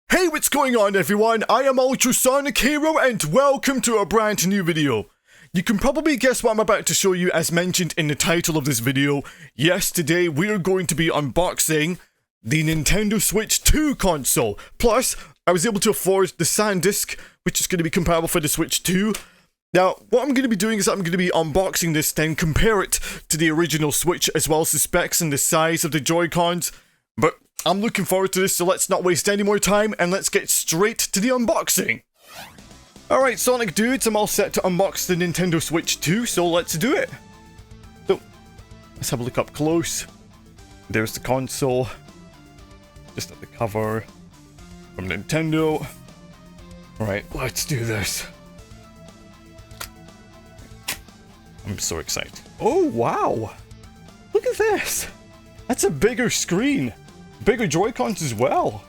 Hey, what's going on everyone? I am UltraSonicHero and welcome to a brand new video. You can probably guess what I'm about to show you as mentioned in the title of this video. Yes, today we are going to be unboxing the Nintendo Switch 2 console. Plus, I was able to afford the SanDisk, which is going to be compatible for the Switch 2. Now, what I'm going to be doing is I'm going to be unboxing this, then compare it to the original Switch as well as the specs and the size of the Joy-Cons. But I'm looking forward to this, so let's not waste any more time and let's get straight to the unboxing. Alright, Sonic dudes, I'm all set to unbox the Nintendo Switch 2, so let's do it. So, let's have a look up close. There's the console. Just at the cover from Nintendo. Alright, let's do this. I'm so excited. Oh, wow! Look at this! That's a bigger screen. Bigger Joy-Cons as well.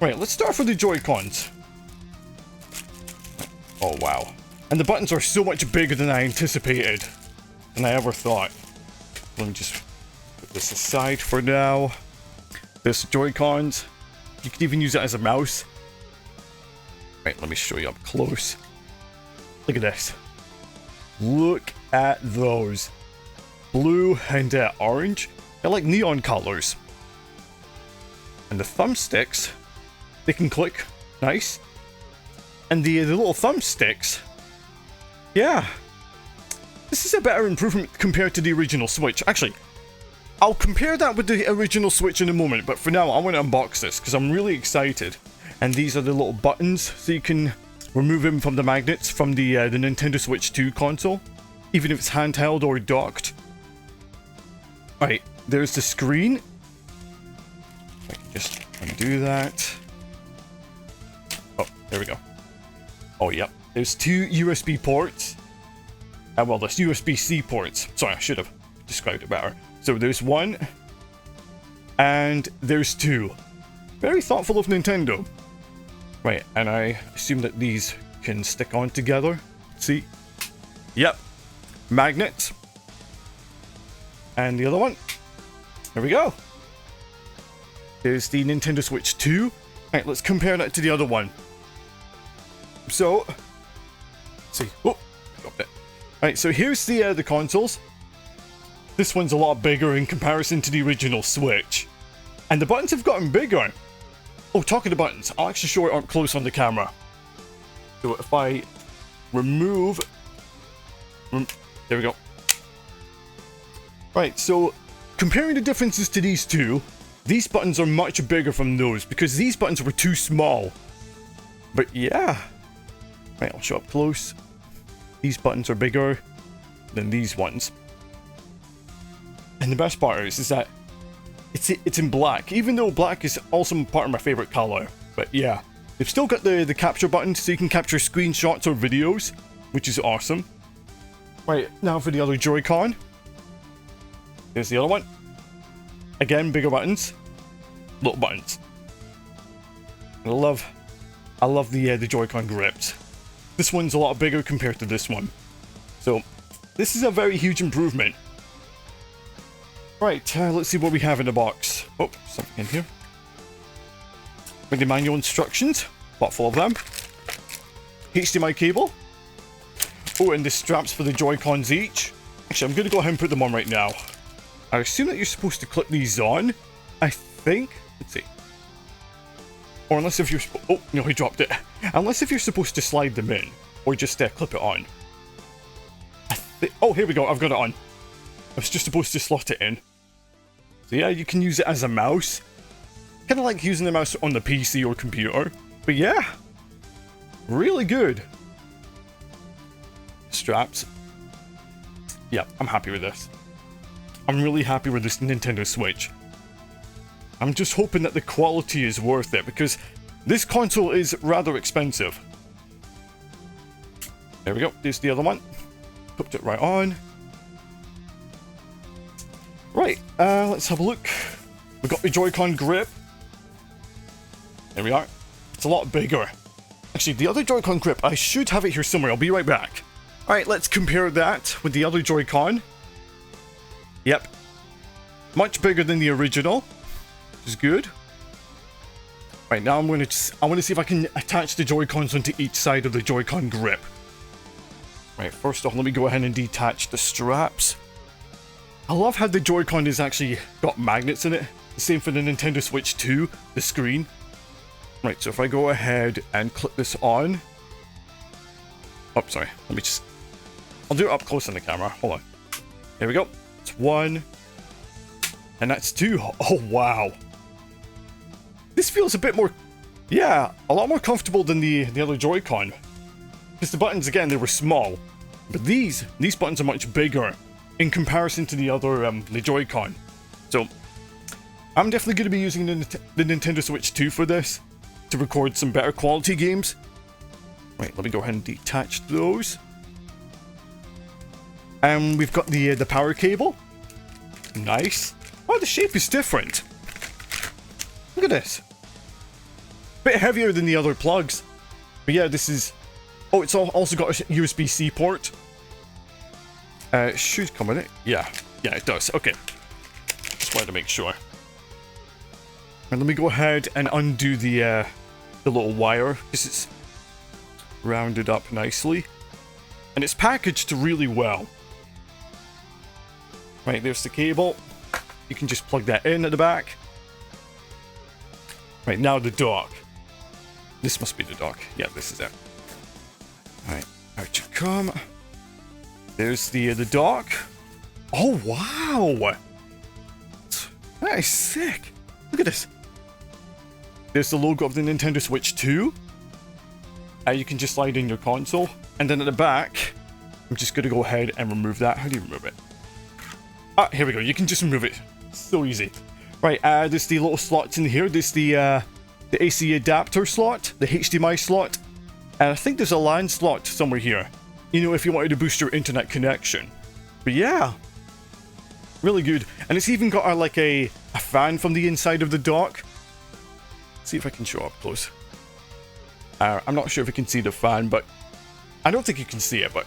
Right, let's start with the Joy-Cons. Oh, wow. And the buttons are so much bigger than I anticipated. Than I ever thought. Let me just put this aside for now. There's the Joy-Cons. You could even use it as a mouse. Right, let me show you up close. Look at this. Look at those. Blue and orange. They're like neon colors. And the thumbsticks, they can click. Nice. And the little thumbsticks, yeah. This is a better improvement compared to the original Switch. Actually, I'll compare that with the original Switch in a moment, but for now, I want to unbox this because I'm really excited. And these are the little buttons, so you can remove them from the magnets from the Nintendo Switch 2 console, even if it's handheld or docked. Right, there's the screen. I can just undo that. Oh, there we go. Oh, yep. There's two USB ports. Well, there's USB-C ports. Sorry, I should have described it better. So there's one. And there's two. Very thoughtful of Nintendo. Right, and I assume that these can stick on together. See? Yep. Magnets. And the other one. There we go. There's the Nintendo Switch 2. Alright, let's compare that to the other one. So, let's see. Oh, dropped it. Alright, so here's the consoles. This one's a lot bigger in comparison to the original Switch. And the buttons have gotten bigger. Oh, talking of buttons, I'll actually show it up close on the camera. So if I remove... There we go. Right, so comparing the differences to these two, these buttons are much bigger from those because these buttons were too small. But yeah. Right, I'll show up close. These buttons are bigger than these ones. And the best part is that it's in black, even though black is also part of my favorite color. But yeah, they've still got the capture button so you can capture screenshots or videos, which is awesome. Right, now for the other Joy-Con. There's the other one. Again, bigger buttons. Little buttons. I love the Joy-Con grips. This one's a lot bigger compared to this one. So, this is a very huge improvement. Right, let's see what we have in the box. Oh, something in here. With the manual instructions. Pot full of them. HDMI cable. Oh, and the straps for the Joy-Cons each. Actually, I'm going to go ahead and put them on right now. I assume that you're supposed to clip these on. I think. Let's see. Or unless if you're... Oh, no, he dropped it. Unless if you're supposed to slide them in. Or just clip it on. Oh, here we go. I've got it on. I was just supposed to slot it in. So yeah, you can use it as a mouse. Kind of like using the mouse on the PC or computer. But yeah. Really good. Straps. Yeah, I'm happy with this. I'm really happy with this Nintendo Switch. I'm just hoping that the quality is worth it, because this console is rather expensive. There we go, there's the other one. Put it right on. Right, let's have a look. We've got the Joy-Con grip. There we are. It's a lot bigger. Actually, the other Joy-Con grip, I should have it here somewhere. I'll be right back. Alright, let's compare that with the other Joy-Con. Yep. Much bigger than the original, which is good. Right, now I want to see if I can attach the Joy-Cons onto each side of the Joy-Con grip. Right, first off, let me go ahead and detach the straps. I love how the Joy-Con has actually got magnets in it. The same for the Nintendo Switch 2, the screen. Right, so if I go ahead and click this on. Oh, sorry, let me just... I'll do it up close on the camera, hold on. There we go, it's 1. And that's 2. Oh, wow. This feels a bit more, yeah, a lot more comfortable than the other Joy-Con. Because the buttons, again, they were small. But these buttons are much bigger in comparison to the other, the Joy-Con. So, I'm definitely going to be using the Nintendo Switch 2 for this, to record some better quality games. Right, let me go ahead and detach those. And we've got the power cable. Nice. Oh, the shape is different. Look at this. Bit heavier than the other plugs. But yeah, this is... Oh, it's also got a USB-C port. It should come with it. Yeah, it does. Okay. Just wanted to make sure. And let me go ahead and undo the little wire. This is rounded up nicely. And it's packaged really well. Right, there's the cable. You can just plug that in at the back. Right, now the dock. This must be the dock. Yeah, this is it. Alright, out you come. There's the dock. Oh, wow! That is sick. Look at this. There's the logo of the Nintendo Switch 2. You can just slide in your console. And then at the back, I'm just going to go ahead and remove that. How do you remove it? Ah, here we go. You can just remove it. So easy. Right, there's the little slots in here. There's the AC adapter slot, the HDMI slot, and I think there's a LAN slot somewhere here. You know, if you wanted to boost your internet connection. But yeah, really good. And it's even got like a fan from the inside of the dock. Let's see if I can show up close. I'm not sure if you can see the fan, but I don't think you can see it. But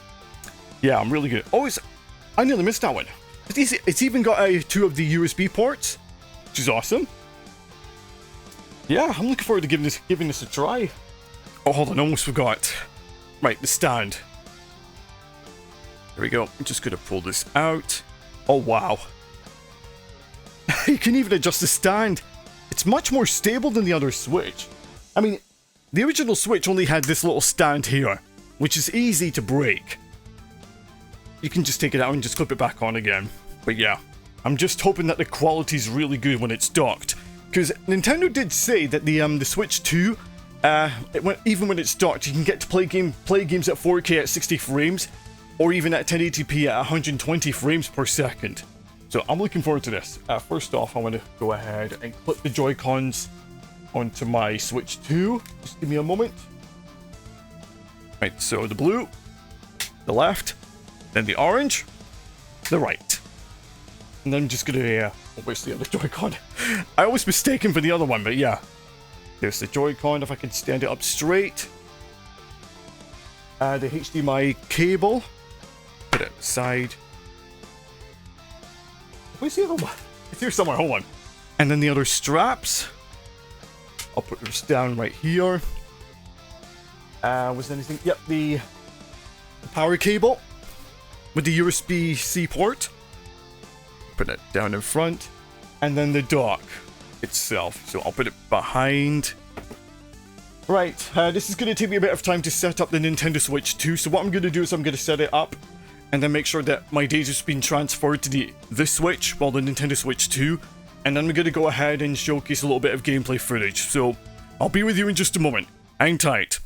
yeah, I'm really good. Oh, I nearly missed that one. It's even got 2 of the USB ports, which is awesome. Yeah, I'm looking forward to giving this a try. Oh, hold on, I almost forgot. Right, the stand. There we go. I'm just going to pull this out. Oh, wow. You can even adjust the stand. It's much more stable than the other Switch. I mean, the original Switch only had this little stand here, which is easy to break. You can just take it out and just clip it back on again. But yeah, I'm just hoping that the quality's really good when it's docked. Because Nintendo did say that the Switch 2, even when it's docked, you can get to play games at 4K at 60 frames, or even at 1080p at 120 frames per second. So I'm looking forward to this. First off, I want to go ahead and clip the Joy-Cons onto my Switch 2. Just give me a moment. Right, so the blue, the left, then the orange, the right. And then I'm just gonna, where's the other Joy-Con? I always mistaken for the other one, but yeah. There's the Joy-Con, if I can stand it up straight. The HDMI cable. Put it aside. Where's the other one? It's here somewhere, hold on. And then the other straps. I'll put this down right here. Was there anything? Yep, the power cable with the USB-C port. Put it down in front. And then the dock itself. So I'll put it behind. Right, this is going to take me a bit of time to set up the Nintendo Switch 2. So what I'm going to do is I'm going to set it up and then make sure that my data's been transferred to this Switch, well, the Nintendo Switch 2. And then we're going to go ahead and showcase a little bit of gameplay footage. So I'll be with you in just a moment. Hang tight.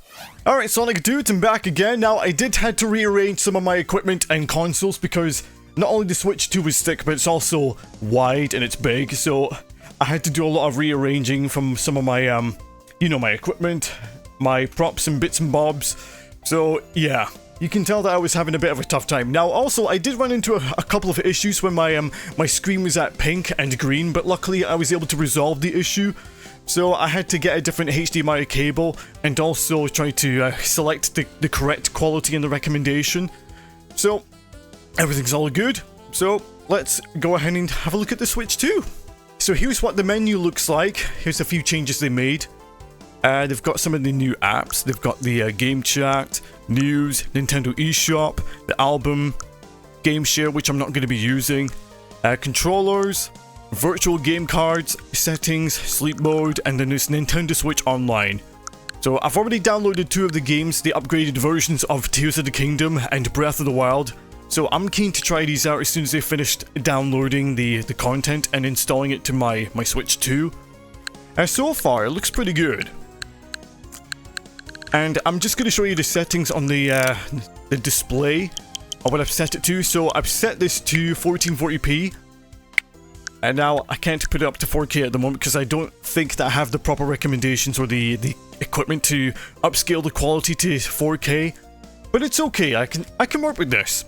Alright, Sonic Dudes, I'm back again. Now, I did have to rearrange some of my equipment and consoles because not only the Switch 2 is thick, but it's also wide and it's big. So I had to do a lot of rearranging from some of my, you know, my equipment, my props and bits and bobs. So yeah, you can tell that I was having a bit of a tough time. Now, also, I did run into a couple of issues when my screen was at pink and green, but luckily I was able to resolve the issue. So I had to get a different HDMI cable and also try to select the correct quality in the recommendation. So everything's all good. So let's go ahead and have a look at the Switch 2. So here's what the menu looks like. Here's a few changes they made. They've got some of the new apps. They've got the game chat, news, Nintendo eShop, the album, game share, which I'm not going to be using, controllers, virtual game cards, settings, sleep mode, and then this Nintendo Switch Online. So I've already downloaded 2 of the games, the upgraded versions of Tears of the Kingdom and Breath of the Wild. So I'm keen to try these out as soon as they've finished downloading the content and installing it to my Switch 2. And so far, it looks pretty good. And I'm just going to show you the settings on the display of what I've set it to. So I've set this to 1440p. And now I can't put it up to 4K at the moment because I don't think that I have the proper recommendations or the equipment to upscale the quality to 4K. But it's okay, I can work with this.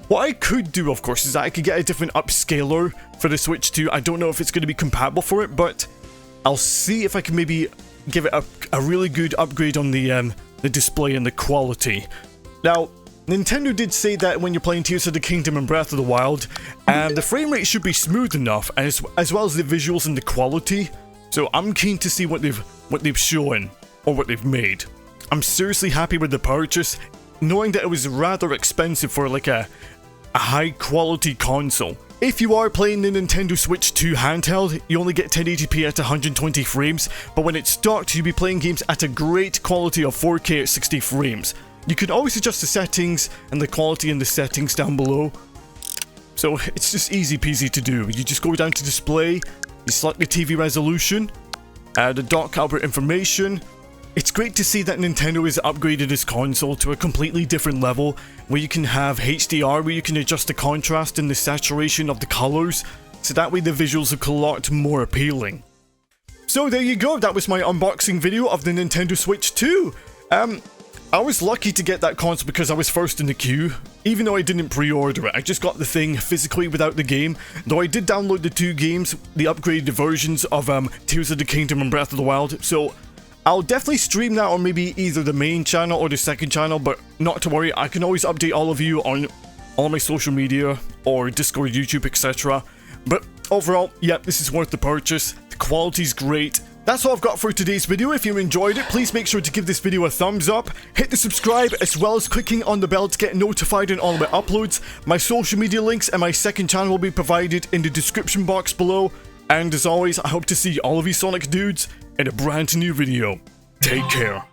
What I could do, of course, is that I could get a different upscaler for the Switch 2. I don't know if it's going to be compatible for it, but I'll see if I can maybe give it a really good upgrade on the display and the quality. Now, Nintendo did say that when you're playing Tears of the Kingdom and Breath of the Wild, the frame rate should be smooth enough, as well as the visuals and the quality. So I'm keen to see what they've shown or what they've made. I'm seriously happy with the purchase, knowing that it was rather expensive for like a high quality console. If you are playing the Nintendo Switch 2 handheld, you only get 1080p at 120 frames, but when it's docked, you'll be playing games at a great quality of 4K at 60 frames. You can always adjust the settings and the quality in the settings down below. So it's just easy peasy to do. You just go down to display, you select the TV resolution, the dock output information. It's great to see that Nintendo has upgraded this console to a completely different level, where you can have HDR, where you can adjust the contrast and the saturation of the colors, so that way the visuals look a lot more appealing. So there you go, that was my unboxing video of the Nintendo Switch 2. I was lucky to get that console because I was first in the queue, even though I didn't pre-order it. I just got the thing physically without the game, though I did download the 2 games, the upgraded versions of Tears of the Kingdom and Breath of the Wild, so I'll definitely stream that on maybe either the main channel or the second channel, but not to worry, I can always update all of you on all my social media or Discord, YouTube, etc. But overall, yeah, this is worth the purchase. The quality's great. That's all I've got for today's video. If you enjoyed it, please make sure to give this video a thumbs up, hit the subscribe, as well as clicking on the bell to get notified on all my uploads. My social media links and my second channel will be provided in the description box below. And as always, I hope to see all of you Sonic dudes in a brand new video. Take care.